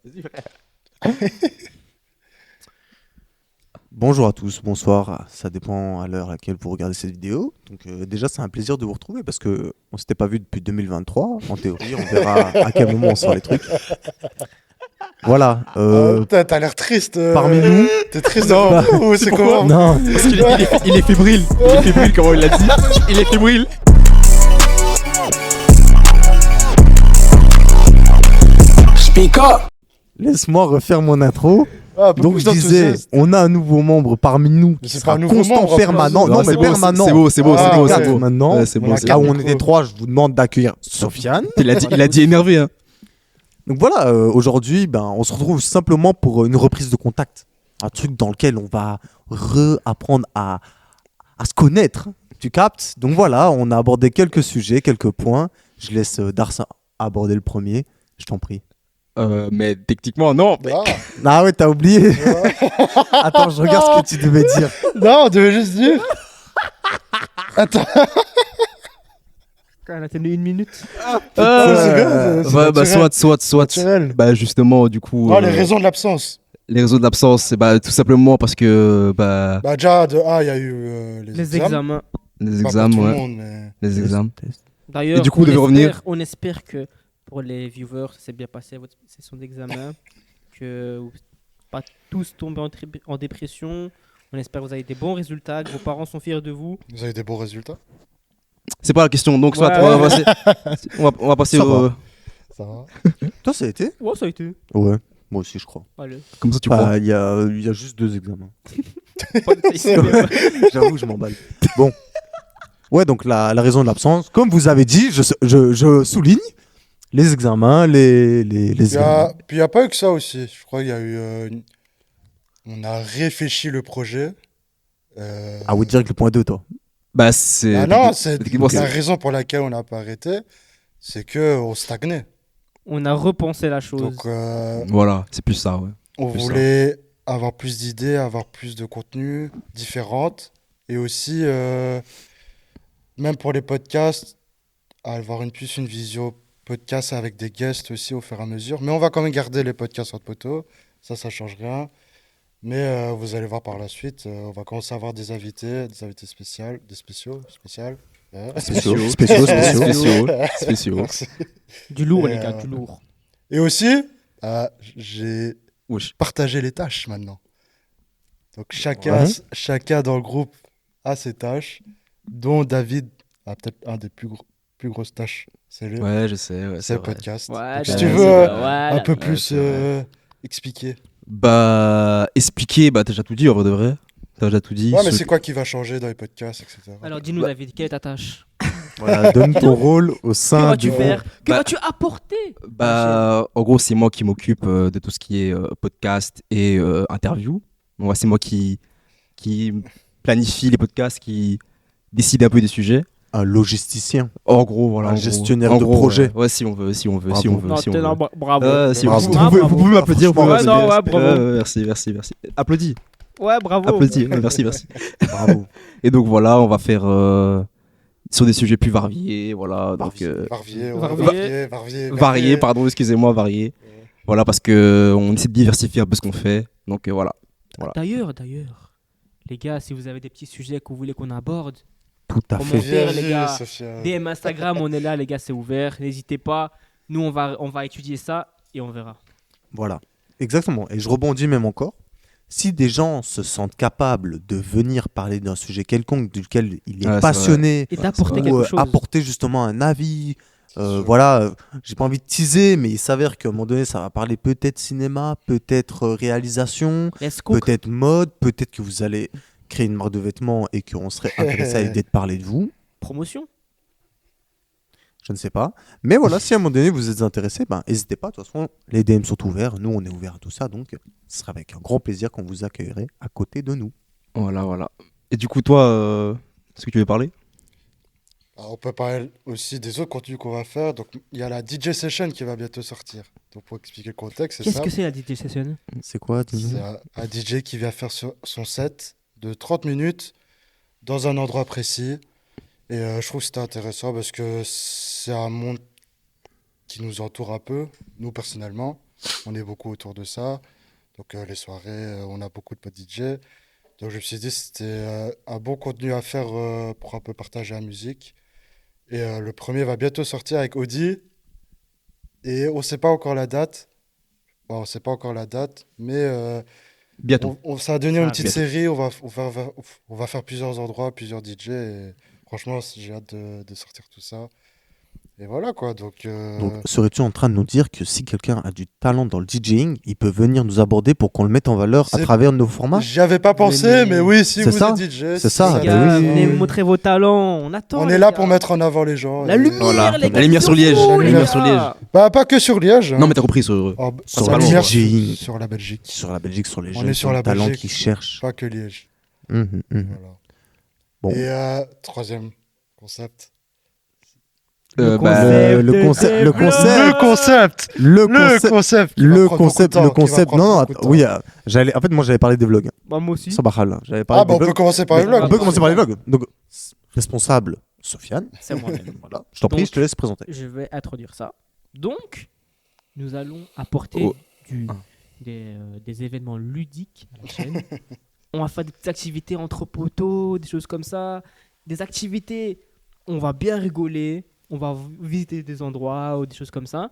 Vas-y, frère. Bonjour à tous, bonsoir, ça dépend à l'heure à laquelle vous regardez cette vidéo. Donc déjà c'est un plaisir de vous retrouver parce que on s'était pas vu depuis 2023. En théorie, on verra à quel moment on sort les trucs. Voilà. T'as l'air triste. Parmi nous, T'es triste Bah, devant nous ou c'est comment? non, Parce qu'il il est fébrile. Il est fébrile, comment il l'a dit. Il est fébrile. Speak up. laisse-moi refaire mon intro. Ah, un peu Donc plus je disais, d'enthousiasme. on a un nouveau membre parmi nous Mais qui c'est sera pas un nouveau constant, membre, permanent. après, Non, c'est mais beau, permanent. C'est beau, c'est beau, Ah, c'est beau, ouais. c'est Quatre beau. maintenant. Ouais, c'est On beau, a c'est Là beau. où on était trois, je vous demande d'accueillir Sofiane. Il a dit énervé, hein. Donc voilà, aujourd'hui, on se retrouve simplement pour une reprise de contact. Un truc dans lequel on va réapprendre à se connaître. Tu captes? Donc voilà, on a abordé quelques sujets, quelques points. Je laisse Darsa aborder le premier. Je t'en prie. Mais techniquement, non. Ah. Ah ouais, t'as oublié. Attends, je regarde ce que tu devais dire. Non, on devait juste dire. Attends. Elle a tenu 1 minute. C'est bien, c'est Ouais, bah, naturel. soit. Naturel. Bah, justement, du coup. Non, les raisons de l'absence. Les raisons de l'absence, c'est bah, tout simplement parce que bah, Bah, déjà, de A, il y a eu Les examens. les Pas pour examens, tout le ouais. monde, mais. Les examens. D'ailleurs, Et du coup, vous devez revenir. On espère que pour les viewers, ça s'est bien passé votre session d'examen. Que vous pas tous tombés en dépression. On espère que vous avez des bons résultats, que vos parents sont fiers de vous. Vous avez des bons résultats. C'est pas la question. Donc, soit Ouais. on va passer, on va passer Ça au. va. Ça va. Toi, ça a été? Ouais, ça a été. Ouais, moi aussi, je crois. Allez. Comme ça, tu crois. Il y a juste 2 examens. C'est vrai. J'avoue, je m'emballe. Bon. Ouais, donc la raison de l'absence, comme vous avez dit, je souligne les examens, les examens. Puis il n'y a pas eu que ça aussi. Je crois qu'il y a eu. On a réfléchi le projet. Ah oui, direct le point 2, toi. Bah, c'est. Ah non, c'est techniquement, la c'est- raison pour laquelle on n'a pas arrêté, c'est qu'on stagnait. On a repensé la chose. Donc, Voilà, c'est plus ça, ouais. on plus ça. voulait avoir plus d'idées, avoir plus de contenu différentes. Et aussi, même pour les podcasts, avoir plus une visio podcast avec des guests aussi au fur et à mesure. Mais on va quand même garder les podcasts entre poteaux. Ça change rien. Mais vous allez voir par la suite, on va commencer à avoir des invités spéciaux. Spéciaux. Spéciaux. Merci. Du lourd, Et, les gars, du lourd. Et aussi, j'ai Wesh. partagé les tâches maintenant. Donc Ouais. chacun dans le groupe a ses tâches, dont David a peut-être un des plus grosses tâches. C'est Ouais, je sais, ouais, c'est le vrai. podcast. Ouais, Donc, si ouais, tu c'est veux vrai. un peu Ouais, plus c'est vrai. expliquer. Bah, expliquer, bah, t'as déjà tout dit, en vrai de vrai. T'as déjà tout dit. Ouais, mais Ce- c'est quoi qui va changer dans les podcasts, etc. Alors dis-nous, Bah- David, quelle est ta tâche? Voilà, donne ton rôle au Que sein vas-tu du faire? Que Bah- vas-tu apporter? Bah, en gros, c'est moi qui m'occupe de tout ce qui est podcast et interview. Donc, ouais, c'est moi qui planifie les podcasts, qui décide un peu des sujets. un logisticien. En gros, voilà. Un en gros. gestionnaire En de gros, projet. Ouais, si on veut, si on veut, Bravo. si on veut. Non, si on t'es là, veut. bravo. Si Bravo. vous, Ah, pouvez, bravo. vous pouvez m'applaudir. vous pouvez Ouais, non, m'applaudir. ouais, bravo. Merci. Applaudis. Ouais, bravo. Applaudis. Merci. Bravo. Et donc voilà, on va faire sur des sujets plus variés, voilà. Donc variés, pardon, excusez-moi, variés. Voilà, parce que on essaie de diversifier un peu ce qu'on fait. Donc voilà. D'ailleurs, les gars, si vous avez des petits sujets que vous voulez qu'on aborde, Tout à Comment fait. faire, les gars. Sophia. DM Instagram, on est là, les gars, c'est ouvert. N'hésitez pas. Nous, on va étudier ça et on verra. Voilà. Exactement. Et je rebondis même encore. Si des gens se sentent capables de venir parler d'un sujet quelconque duquel il est Ouais, c'est passionné, Et d'apporter ou quelque chose. apporter justement un avis, sûr. voilà, j'ai pas envie de teaser, mais il s'avère qu'à un moment donné, ça va parler peut-être cinéma, peut-être réalisation, Let's go. peut-être mode, peut-être que vous allez créer une marque de vêtements et qu'on serait intéressé à l'idée de parler de vous. Promotion. Je ne sais pas. Mais voilà, si à un moment donné vous êtes intéressé, n'hésitez pas. De toute façon, les DM sont ouverts. Nous, on est ouverts à tout ça. Donc, ce sera avec un grand plaisir qu'on vous accueillerait à côté de nous. Voilà. Et du coup, toi, est-ce que tu veux parler? Alors, on peut parler aussi des autres contenus qu'on va faire. Donc, il y a la DJ Session qui va bientôt sortir. Donc, pour expliquer le contexte, c'est Qu'est-ce ça. que c'est la DJ Session? C'est quoi dis-nous C'est un DJ qui vient faire son set de 30 minutes dans un endroit précis. Et je trouve que c'était intéressant parce que c'est un monde qui nous entoure un peu, nous personnellement. On est beaucoup autour de ça. Donc les soirées, on a beaucoup de potes DJ. Donc je me suis dit que c'était un bon contenu à faire pour un peu partager la musique. Et le premier va bientôt sortir avec Audi. Et on ne sait pas encore la date. Bon, on ne sait pas encore la date, mais Bientôt. ça va devenir Ça une va petite série. On va faire plusieurs endroits, plusieurs DJ. Et franchement, j'ai hâte de sortir tout ça. Et voilà quoi. Donc serais-tu en train de nous dire que si quelqu'un a du talent dans le DJing, il peut venir nous aborder pour qu'on le mette en valeur à C'est- travers nos formats? j'y avais pas pensé, mais oui, si C'est vous ça, êtes DJ, c'est si ça, Les bah gars, oui. venez me montrer vos talents. On attend. On les est là gars. pour mettre en avant les gens. La et- lumière, Voilà. les gars. La lumière sur Liège. surtout, La les lumière gars. sur Liège. Bah, pas que sur Liège. Non, mais t'as compris. Oh, Sur la le lumière DJing. sur la Belgique. Sur la Belgique, sur les On jeunes, est sur la talents Belgique. qui cherchent. Pas que Liège. Mhm, mhm. Voilà. Bon. Et troisième concept. Le concept concept, des le blogs. concept, concept. le concept, Le concept. le concept. Non, oui, en fait, moi, j'allais parler des vlogs. Bah, moi aussi. Sabahal, j'avais parlé Ah, bah des on peut vlogs. commencer par les Mais vlogs. on peut commencer par les vlogs. Donc, responsable, Sofiane. C'est moi. Voilà. Je t'en prie, Donc, je te laisse présenter. Je vais introduire ça. Donc, nous allons apporter Oh. des événements ludiques à la chaîne. On va faire des petites activités entre poteaux, des choses comme ça. Des activités, on va bien rigoler. On va visiter des endroits ou des choses comme ça.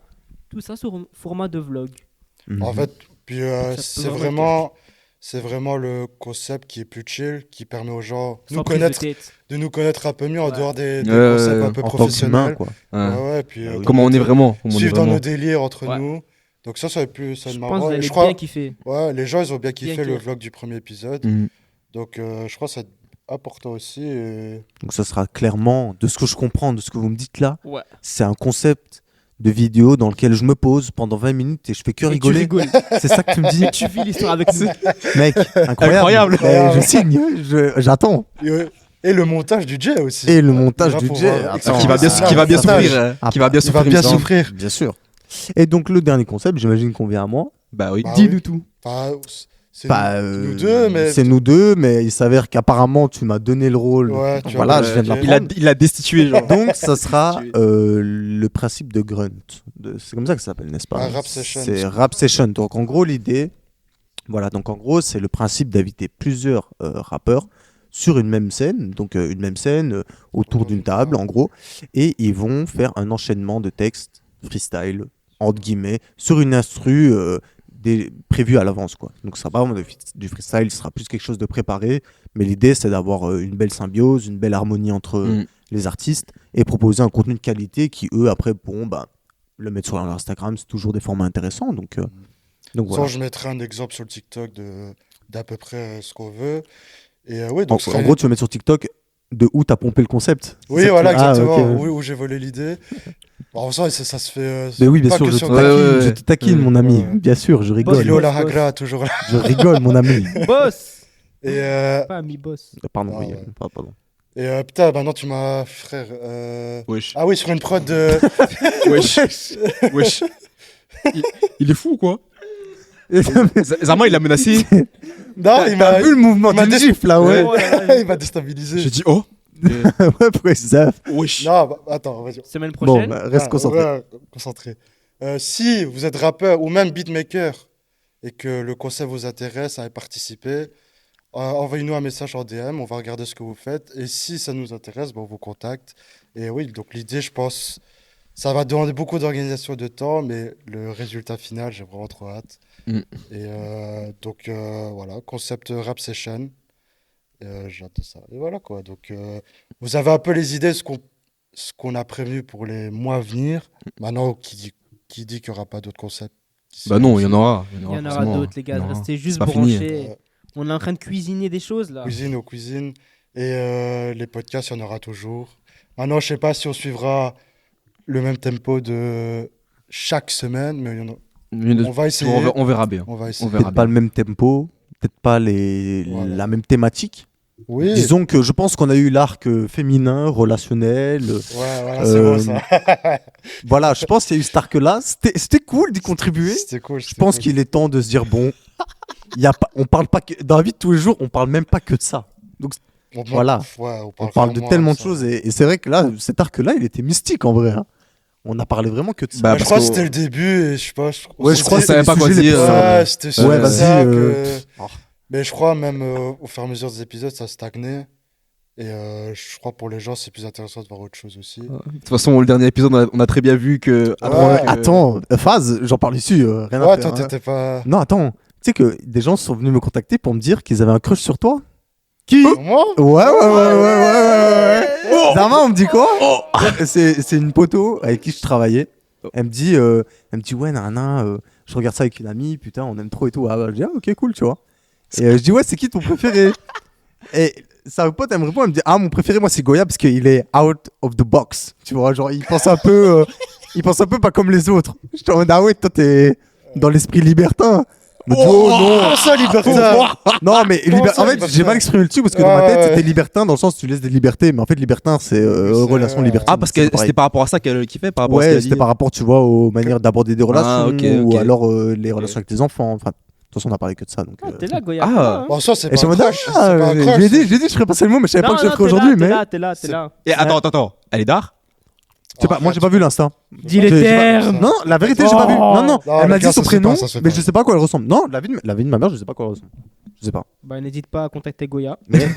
Tout ça sur format de vlog. En fait, puis Ça peut c'est vraiment le concept qui est plus chill, qui permet aux gens Sans prise de tête. de nous connaître un peu mieux en Ouais. dehors des Ouais, concepts ouais, un peu En tant qu'humain, professionnels. quoi. Ouais. Ouais, puis Ah oui. Comment on est vraiment. Comment on est suivre dans vraiment. nos délires entre Ouais. nous. Donc ça va être plus ça va Je être pense que marrant. vous Et allez je crois, bien kiffer. ouais, les gens ils ont bien kiffé le kiffé. vlog du premier épisode. Mhm. Donc je crois que ça va être important aussi. Et... Donc, ça sera clairement, de ce que je comprends, de ce que vous me dites là, Ouais. c'est un concept de vidéo dans lequel je me pose pendant 20 minutes et je fais que Et tu rigoler. rigoles. C'est ça que tu me dis, Tu vis l'histoire avec nous. mec. Incroyable. Incroyable. Je signe, j'attends. et le montage du J aussi. Et le montage Il va du pouvoir- J. Attends, Qui va bien, Ah, qui va bien montage. souffrir. Qui va bien Il va souffrir. bien il me semble. souffrir. Bien sûr. Et donc, le dernier concept, j'imagine qu'on vient à moi. Bah oui. Bah Dis-nous oui. tout. Enfin, c'est Bah, nous deux, mais C'est nous deux, mais il s'avère qu'apparemment, tu m'as donné le rôle. Ouais, tu Voilà, as- je viens de il a- l'apprendre. Il a destitué, genre. Donc, ça sera le principe de grunt. C'est comme ça que ça s'appelle, n'est-ce pas? Un rap session. C'est rap session. Donc, en gros, l'idée, voilà, donc en gros, c'est le principe d'inviter plusieurs rappeurs sur une même scène, donc une même scène autour d'une table, en gros, et ils vont faire un enchaînement de textes freestyle, entre guillemets, sur une instru prévue à l'avance, quoi. Donc, ça sera pas vraiment du freestyle, ce sera plus quelque chose de préparé, mais l'idée, c'est d'avoir une belle symbiose, une belle harmonie entre Mm. les artistes et proposer un contenu de qualité qui, eux, après, pourront le mettre sur leur Instagram. C'est toujours des formats intéressants. Donc voilà. Soit je mettrai un exemple sur le TikTok d'à peu près ce qu'on veut. Et oui, donc En gros, tu vas mettre sur TikTok de où tu as pompé le concept. oui, C'est ça voilà, que tu- Ah, exactement. ok. Où j'ai volé l'idée. Bon, en soi, ça se fait. Mais oui, bien pas sûr, que je te sur taquine, Ouais, ouais, je te taquine, mon ami. Ouais. Bien sûr, je rigole. Dilo Boss, la boss. Hagra, toujours là. Je rigole, mon ami. Boss. Et, Pas mi boss. Pardon, Ah, oui, ouais. pardon. putain, maintenant tu m'as. Frère. Wesh. Ah oui, sur une prod de. Wesh. Wesh. Il est fou ou quoi? Zama, il a menacé. Non, il T'as m'a. vu le mouvement il m'a du dé- gif là, ouais. Oh là là. Il m'a déstabilisé. J'ai dit oh. Ouais, pour ça. Wesh. Non, attends, vas-y. Semaine Bon, prochaine. reste concentré. Ouais, concentré. Si vous êtes rappeur ou même beatmaker et que le concept vous intéresse à y participer, envoyez-nous un message en DM, on va regarder ce que vous faites. Et si ça nous intéresse, on vous contacte. Et oui, donc l'idée, je pense, ça va demander beaucoup d'organisation de temps, mais le résultat final, j'ai vraiment trop hâte. Mm. Et donc voilà, concept rap session. J'ai hâte de ça. Et voilà quoi. Donc vous avez un peu les idées, ce qu'on a prévu pour les mois à venir. Maintenant, qui dit qu'il n'y aura pas d'autres concepts? Bah non, il y en aura. Il y en aura forcément. d'autres, les gars. Il y en aura. Restez juste C'est pas fini. branchés. On est en train de cuisiner des choses là. Cuisine aux cuisines. Et les podcasts, il y en aura toujours. Maintenant, je ne sais pas si on suivra le même tempo de chaque semaine, mais on va essayer. On verra bien. On va On essayer. verra Peut-être pas le même tempo, peut-être pas Voilà. la même thématique. Oui. Disons que je pense qu'on a eu l'arc féminin, relationnel. Ouais, voilà, c'est bon ça. Voilà, je pense qu'il y a eu cet arc-là. C'était cool d'y contribuer. C'était cool. Je pense qu'il est temps de se dire bon, on parle pas que, dans la vie de tous les jours, on parle même pas que de ça. Voilà. Ouais, On parle de vraiment tellement de ça. choses et c'est vrai que là, cet arc-là, il était mystique en vrai. Hein. On a parlé vraiment que de ça. Bah, je parce crois que que- c'était le début et je sais pas. Ouais, je crois que ça savait pas quoi sujet les dire, plus- Ouais, c'était sur Ouais, vas-y, ça euh, que. Mais je crois même au fur et à mesure des épisodes, ça stagnait. Et je crois pour les gens, c'est plus intéressant de voir autre chose aussi. De toute façon, le dernier épisode, on a très bien vu que. Ouais. Attends, Phase, j'en parle ici, rien à Ouais, faire. toi, hein. t'étais pas. Non, attends. Tu sais que des gens sont venus me contacter pour me dire qu'ils avaient un crush sur toi. Qui Moi? Ouais. Zarma, on me dit quoi C'est une poteau avec qui je travaillais. Elle me dit, ouais, nana, je regarde ça avec une amie, putain, on aime trop et tout. Ah, bah, je dis, ah, ok, cool, tu vois. Et je dis, ouais, c'est qui ton préféré? Et sa pote, elle me répond, elle me dit, ah, mon préféré, moi, c'est Goya parce qu'il est out of the box. Tu vois, genre, il pense un peu pas comme les autres. Je te dis, ah ouais, toi, t'es dans l'esprit libertin. Elle me dit, oh non. Comment ça, libertin? Non, mais Comment ça, en fait, libertin j'ai mal exprimé le truc parce que dans ma Ouais, tête, ouais. c'était libertin dans le sens où tu laisses des libertés. Mais en fait, libertin, c'est relation libertine. Ah, parce que c'est pareil. c'était par rapport à ça qu'elle kiffait, par rapport à ce Ouais, qu'elle a c'était dit. par rapport, tu vois, aux manières d'aborder des relations Ah, ok, ou ok. alors les relations avec tes enfants. Enfin, de toute façon, on a parlé que de ça. Donc, Ah, t'es là, Goya. Ah. t'es là, hein. Bon, ça, c'est Et pas je me un dis, crush. C'est pas un je crush. lui ai dit, je ferais passer le mot, mais je savais pas que je le ferais t'es là, aujourd'hui. t'es Mais là, t'es là, t'es là. Et attends, elle est d'art? je sais pas, moi, j'ai pas vu l'insta. Dis les J'ai pas- termes. Non, la vérité, j'ai pas vu. Non, Non, elle m'a les dit gars, son ça se fait prénom, pas, ça se fait mais pas. je sais pas à quoi elle ressemble. Non, la vie de ma mère, je sais pas à quoi elle ressemble. Je sais pas. Bah, n'hésite pas à contacter Goya. Mais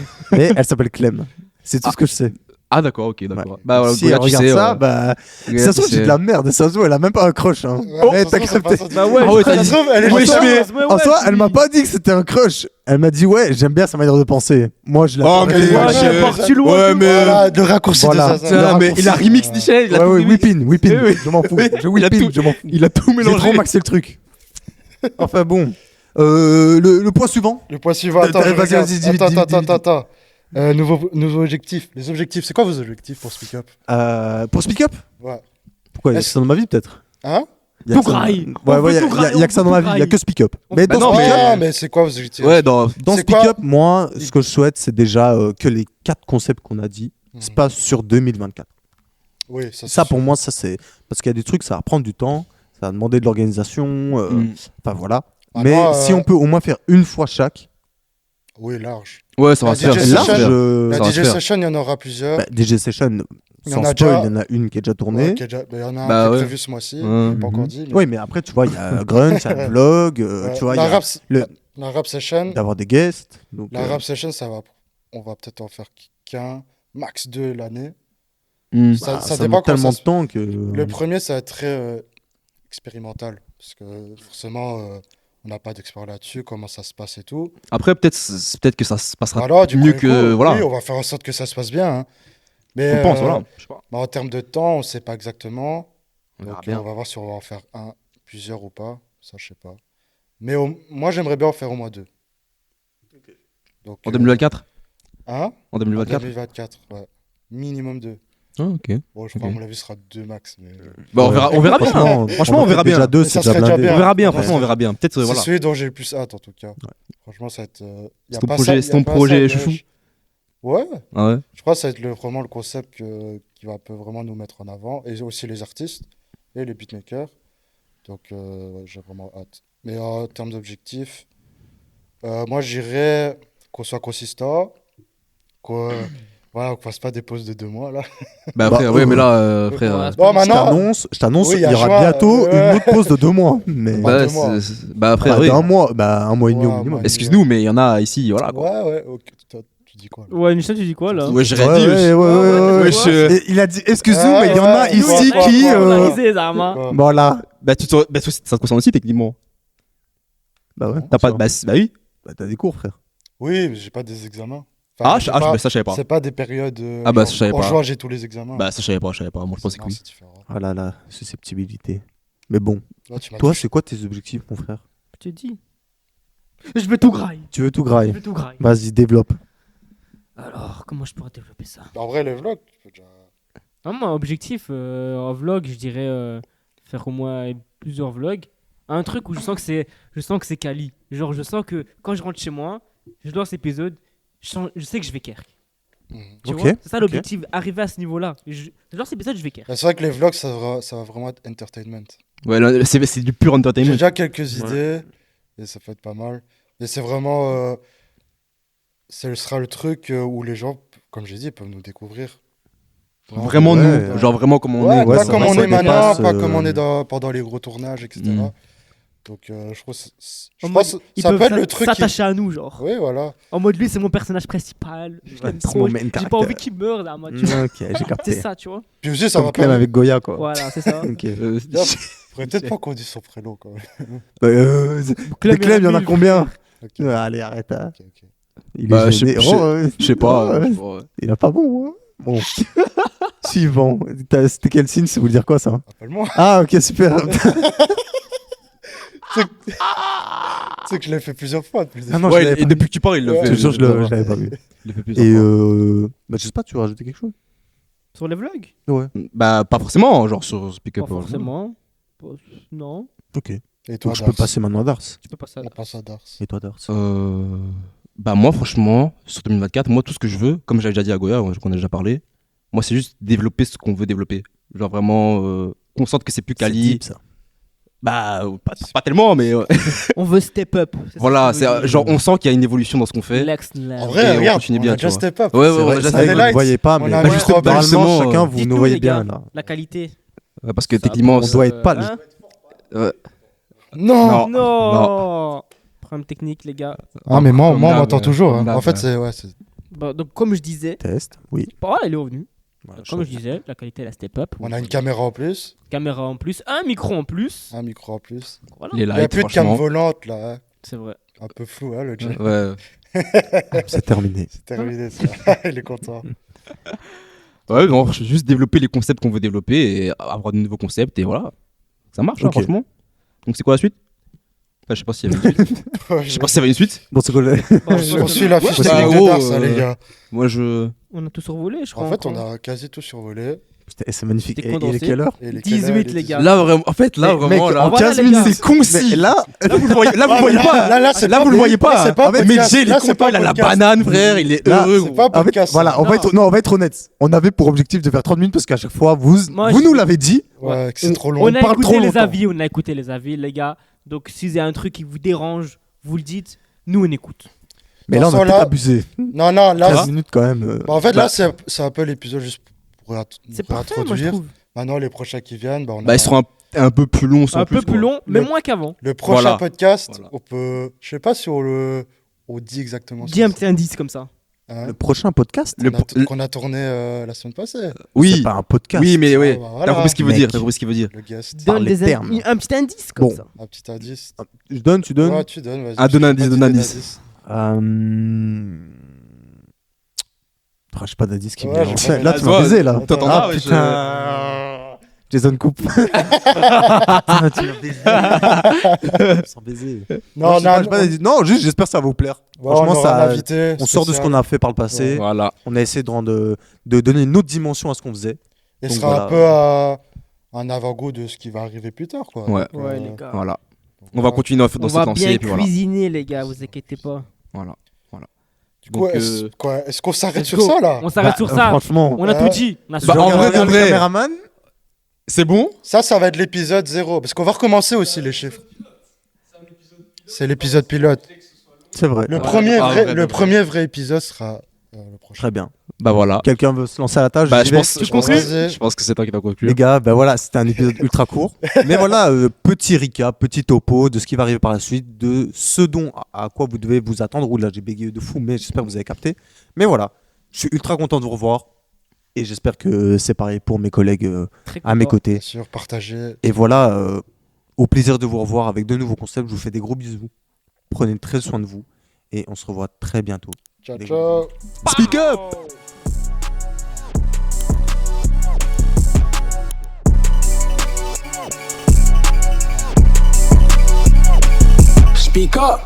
elle s'appelle Clem. C'est tout ce que je sais. Ah, d'accord, ok, d'accord. Ouais. Bah, voilà, Si elle Goya, tu regarde sais, ça, bah. Goya, Ça se tu trouve, j'ai sais. de la merde. Ça se trouve, elle a même pas un crush. Hein. Ouais, t'as ça se trouve, c'est pas capté. ça du Bah tout. ouais, Ah ouais, je t'as Ça dit- se trouve, elle est En juste soi, ouais, en soi, je elle dis. m'a pas dit que c'était un crush. Elle m'a dit, ouais, j'aime bien sa manière de penser. Moi, je l'ai Oh, pas mais regardé. ouais, Ouais, je- c'est parti loin. ouais, mais. Voilà, le raccourci Voilà. de ça. Putain, mais il a remix Michel, il a Ouais, tout ouais, remix. whipping. Oui, oui. Je m'en fous. Oui, Je il a whipping, tout- je m'en fous. Il a tout J'ai mélangé. trop maxé le truc. Enfin bon. Le point suivant. Le point suivant, attends, Vas-y, je regarde. vas-y, dis, Attends. Nouveau objectif. Les objectifs, c'est quoi vos objectifs pour Speak Up? Pour Speak Up. Ouais. Pourquoi? Il y a que Est-ce- ça dans ma vie, peut-être. Hein? Il y a Tout que ça- graille. Ouais, On ouais, veut il tout y a graille, que ça on dans veut ma tout vie. Il y a graille. que Speak Up. Mais Bah dans non, Speak mais- Up, Non, mais c'est quoi vos objectifs? Ouais, dans. dans c'est Speak quoi Up, moi, ce que je souhaite, c'est déjà que les 4 concepts qu'on a dit se Mhm. passent sur 2024. Oui, ça, c'est Ça, pour sûr. moi, ça c'est parce qu'il y a des trucs, ça va prendre du temps, ça va demander de l'organisation. Mm. Enfin voilà. Ah, Mais moi, si on peut au moins faire une fois chaque, Oui, large. Ouais, ça va La se faire. DJ ça va se session, faire. La Ça va se DJ faire. Session, il y en aura plusieurs. bah, DJ Session, Il y sans en a spoil, déjà- il y en a une qui est déjà tournée. Ouais, il y en a un Bah qui est ouais. prévu ce mois-ci. Ouais. Pas encore dit. mais- Oui, mais après, tu vois, il y a Grunge, il y a le vlog, Ouais. tu vois, il y la a rap, le- la rap session, d'avoir des guests. Donc, la rap session, on va peut-être en faire qu'un, max 2 l'année. Mm. Ça, bah, ça ça dépend demande quand tellement ça de temps que. Le premier, ça va être très expérimental. Parce que forcément, on n'a pas d'expert là-dessus, comment ça se passe et tout. Après, peut-être que ça se passera Voilà, du mieux premier que. coup, Voilà. Oui, on va faire en sorte que ça se passe bien. Hein. Mais On pense, voilà. Je sais pas. bah, en termes de temps, on ne sait pas exactement. On verra Donc, bien. on va voir si on va en faire un, plusieurs ou pas. Ça, je sais pas. Mais moi, j'aimerais bien en faire au moins 2. Donc, En 2024 Hein En En 2024 2024, ouais. Minimum 2. Ah, ok. Bon, je crois, Ok. à mon avis, ce sera 2 max. Mais... Bah, on verra bien. Franchement, on verra bien. Déjà deux, Mais ça c'est déjà serait déjà blindé. bien. On verra bien, Ouais. franchement, on verra bien. Peut-être, C'est voilà. celui dont j'ai le plus hâte, en tout cas. Franchement, ça va être... y a ton pas projet- ça- y a c'est ton pas projet ça, mais chouchou. Ouais, Ah ouais. je crois que ça va être vraiment le concept qui va peut vraiment nous mettre en avant. Et aussi les artistes et les beatmakers. Donc, ouais, j'ai vraiment hâte. Mais en termes d'objectifs, moi, j'irais qu'on soit consistant, qu'on voilà, qu'on fasse pas des pauses de 2 mois, là. Bah, Bah, frère, ouais, mais là, frère. Ouais, Bon, Je maintenant... t'annonce, Oui, il y il a y aura juin, bientôt ouais. une autre pause de 2 mois. Mais Bah, Bah, 2 mois. bah, frère, Bah, oui. d'un mois, bah, un mois et demi Ouais, au un minimum. mois. Excuse-nous, mais il y en a ici, voilà quoi. Ouais, ok. Toi, tu dis quoi, là? Ouais, Michel, tu dis quoi là? Ouais, j'ai Ouais, rien dit. ouais, ouais, ouais, ouais, ouais, ouais. Et il a dit, excuse-nous, mais il y en a Ouais, ici quoi, qui. quoi, Polarisé, Zarma. Quoi? Voilà. Bah, bah, toi, ça te concerne aussi, techniquement. Bah ouais. T'as pas. sûr. Bah, oui. Bah, t'as des cours, frère. Oui, mais j'ai pas des examens. Ah, j'ai bah, pas- ça, je savais pas. C'est pas des périodes. Ah, bah, genre, je savais en pas. juin, j'ai tous les examens. Bah, ça, je savais pas. Moi, je pensais que Non, oui. c'est différent. Ah là là, susceptibilité. Mais bon, Là, tu m'as toi, touché. c'est quoi tes objectifs, mon frère? Je te dis. Je veux tout graille. Tu veux tout Je grailler? veux tout graille. Vas-y, développe. Alors, comment je pourrais développer ça? En vrai, les vlogs, tu peux déjà. Ah, moi, objectif en vlog, je dirais faire au moins plusieurs vlogs. Un truc où je sens que c'est quali. Genre, je sens que quand je rentre chez moi, je lance l'épisode, je sais que je vais kerk. Mhm. Tu Ok, vois, c'est ça ok. l'objectif, arriver à ce niveau-là. Je lance l'épisode, je vais kerk. Bah, c'est vrai que les vlogs, ça va vraiment être entertainment. Ouais, là, c'est du pur J'ai entertainment. déjà quelques idées et ça peut être pas mal. Mais c'est vraiment. Ce sera le truc où les gens, comme j'ai dit, peuvent nous découvrir. Vraiment Ouais. nous, genre vraiment comme on Ouais, est. ouais, pas ça comme va, on ça est maintenant, dépasse, pas comme on est pendant les gros tournages, etc. Mm. Donc, je pense, En mode, ils ça peuvent peut être le truc. s'attacher à nous, genre. Oui, voilà. En mode, lui, c'est mon personnage principal. Je l'aime c'est trop. mon J'ai main j'ai pas character. envie qu'il meure, là, moi, tu vois. Ok, j'ai C'est capté. ça, tu vois. Puis aussi, ça Comme va Clem pas. avec Goya, quoi. Voilà, c'est ça. Ok. Faudrait peut-être pas qu'on dise son prénom quand même. Bah, des Clem, il y en a mille. combien Ok. Ouais, allez, arrête. Hein. Ok, ok. Il Bah, est je sais- gêné. je sais- Oh, Je sais pas. ouais. je sais pas, ouais. Il a pas bon, hein. Bon. Suivant. C'était quel signe? Ça veut dire quoi, ça? Appelle-moi. Ah, ok, super. Tu sais que je l'ai fait plusieurs fois. Depuis le Ah non, Ouais, je l'avais et pas depuis que tu parles, il le Ouais. fait. Je te jure, je l'avais pas vu. Il le fait plusieurs Et fois. bah, je sais pas, tu veux rajouter quelque chose? Sur les vlogs Bah, pas forcément, genre sur Speak Pas Up. forcément. Non. Ok. Et toi, Donc, je peux Dars passer maintenant à Dars. Tu peux pas ça. On passe à Dars. Et toi, Dars? Bah, moi, franchement, sur 2024, moi, tout ce que je veux, comme j'avais déjà dit à Goya, qu'on a déjà parlé, moi, c'est juste développer ce qu'on veut développer. Genre vraiment, qu'on sente que c'est plus C'est quali. deep, ça. Bah, pas tellement, mais On veut step up. c'est ça voilà, que je veux c'est dire. genre, on sent qu'il y a une évolution dans ce qu'on fait. Next level. En Et vrai, on regarde, continue on bien, a tu déjà vois. step up. Ouais, ouais, C'est on vrai, a déjà c'est vrai fait que vous ne lights. voyez pas, On mais a bah, un juste micro en plus. moralement, Justement, chacun, vous Dites-nous, nous voyez les gars, bien, là. La qualité. Parce que Ça, techniquement, on doit être pas- Hein Non. Non. Non. Problème technique, les gars. Ah, mais moi, Comme on d'hab, m'entend toujours. comme hein. d'hab, En fait, ouais. c'est. Ouais, c'est- Bah, donc, comme je disais, Test, oui. voilà, il est revenu. Voilà, Comme je- je disais, la qualité, la step up. On a une caméra en plus, Caméra en plus, un micro en plus. un micro en plus. Voilà, les Il n'y a lights, plus de cam franchement. volante là. hein. c'est vrai. Un peu flou, hein, le Jack. Ouais. C'est terminé. C'est terminé ça. Il est content. Ouais, non, juste développer les concepts qu'on veut développer et avoir de nouveaux concepts et voilà. Ça marche, hein, Ok. franchement. Donc, c'est quoi la suite? Enfin, je sais pas s'il y avait une suite. Je sais pas s'il y avait une suite. Bon, c'est quoi le- On suit la fiche Ouais, technique bah, de gros, Dars, hein, les gars. Moi, je. On a tout survolé, je crois. En fait, on encore. a quasi tout survolé. Putain, c'est magnifique. C'était Et il condensé. est quelle heure? Et les 18, canards, les gars. Là, vraiment, en fait, là, Mais, vraiment, mec, là. en voilà, 15 les minutes, gars. C'est concis. Mais là, Là, vous le voyez, là, vous Ah, voyez mais pas. là, c'est Là, pas vous le podcast. voyez pas. Là, c'est pas Mais podcast. Jay, il Là, est c'est content, pas il a la podcast. banane, frère. Il est Là, heureux. c'est gros. pas en fait, podcast. voilà, ça. on va être, non, on va être honnête. On avait pour objectif de faire 30 minutes parce qu'à chaque fois, vous Moi, nous je- l'avez dit. Ouais, que c'est trop long. On a parle trop écouté les longtemps. avis, on a écouté les avis, les gars. Donc, si il y a un truc qui vous dérange, vous le dites. Nous, on écoute. Mais Dans là, on ce a peut-être sens-là- abusé. Non, non, 15 là. minutes quand même. Bah, en fait, là, c'est un peu l'épisode juste pour C'est parfait, moi, je réintroduire. trouve. Maintenant, les prochains qui viennent, bah, on Bah, a ils seront un peu plus longs, sans Un peu plus long, mais Le- moins qu'avant. le prochain Voilà. podcast. Voilà. On peut. Je sais pas si on dit exactement. Dis un petit indice comme ça. Hein, Le prochain podcast, qu'on a tourné la semaine passée. c'est Oui. pas un podcast. Oui, mais oui. Ah, bah, T'as voilà. compris ce qu'il veut Mec. dire. T'as compris ce qu'il veut dire. Le guest. Par Donne les des termes. un petit indice comme Bon. ça. Un petit indice. Je donne, tu donnes. Ouais, tu donnes, vas-y. Ah, donne Je un sais pas indice, donne donner un indice. Ah, j'ai pas d'indice qui me Ouais, vient. j'ai pas Là, tu d'indice. m'as baisé, là. T'entendras, Ah, ouais, putain. Jason Coupe. Putain, tu m'as baisé. Sans baiser. Non, j'ai pas d'indice. Non, juste, j'espère que ça va vous plaire. Franchement, on aura ça- un invité On sort de ce spécial. qu'on a fait par le passé. Voilà. On a essayé de donner une autre dimension à ce qu'on faisait. Et Donc sera voilà. un peu un avant-goût de ce qui va arriver plus tard, quoi. Ouais. Donc, Ouais, les gars. Voilà. On va continuer dans On cette va lancée bien et puis voilà. cuisiner, les gars, vous inquiétez pas. Voilà. Du coup, Donc, est-ce qu'on s'arrête Let's sur go. ça, là On s'arrête sur ça. Franchement, On a tout dit. On a Bah, je en regarde vrai, le de vrai. caméraman. C'est bon? Ça va être l'épisode 0. Parce qu'on va recommencer aussi les chiffres. C'est l'épisode pilote. C'est vrai. Le, Ouais, premier, ah, vrai, vrai, le vrai. premier vrai épisode sera le prochain. Très bien. Bah voilà. Quelqu'un veut se lancer à la tâche? Bah, J'y je vais. pense, Tu je pense conclus que je pense que c'est toi qui dois conclure. Les gars, ben voilà, c'était un épisode ultra court. Mais voilà, petit recap, petit topo de ce qui va arriver par la suite, de ce dont à quoi vous devez vous attendre. Ouh là, j'ai bégayé de fou, mais j'espère que vous avez capté. Mais voilà, je suis ultra content de vous revoir. Et j'espère que c'est pareil pour mes collègues Très à mes content. côtés. Bien sûr, partagez. Et voilà, au plaisir de vous revoir avec de nouveaux concepts. Je vous fais des gros bisous. Prenez très soin de vous. Et on se revoit très bientôt. Ciao, Des ciao. Speak up! Speak up.